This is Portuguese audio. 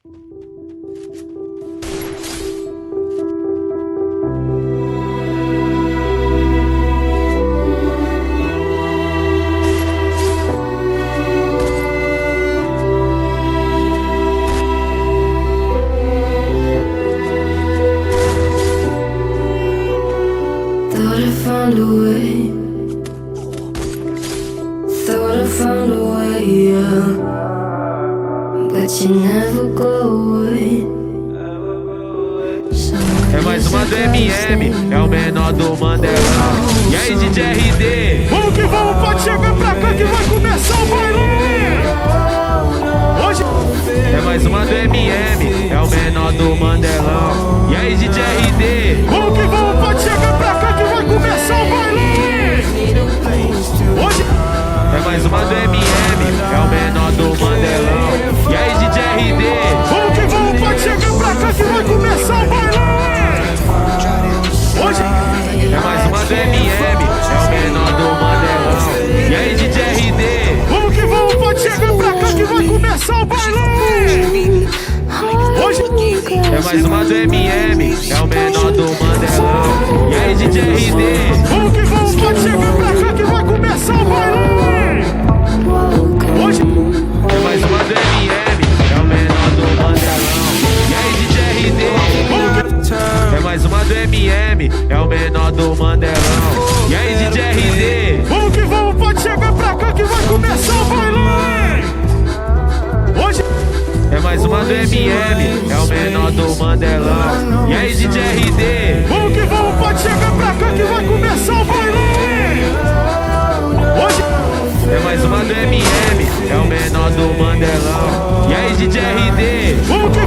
Found a way, thought I found a way, yeah. But you never go away. É mais uma do MM, é o menor do Mandelão. E aí, DJ RD? Vamos que vamos, pode chegar pra cá que vai começar o baile. Hoje é mais uma do MM, é o menor do Mandelão. E aí, DJ RD? vamos que vamos, pode chegar pra cá que vai começar o baile. Hoje é mais uma do MM, é o menor do Mandelão. E aí, DJ RD? vamos que vamos, pode chegar pra cá que vai começar o baile. Hoje é mais uma do MM, é o menor do Mandelão. E aí, DJ RD? vamos que vamos, pode chegar pra cá que vai começar o baile. Hoje é mais uma do MM, é o menor do Mandelão. E aí, DJ RD? vamos que vamos, pode chegar pra cá que vai começar o baile. Hoje é mais uma do MM, é o menor do Mandelão. E aí, DJ RD? É mais uma do MM, é o menor do Mandelão. E aí, DJ RD? vamos que vamos, pode chegar pra cá que vai começar o baile. Hoje é mais uma do MM, é o menor do Mandelão. E aí, DJ RD? vamos que vamos, pode chegar pra cá que vai começar o baile. Hoje é mais uma do MM, é o menor do Mandelão. E aí, DJ RD? vamos que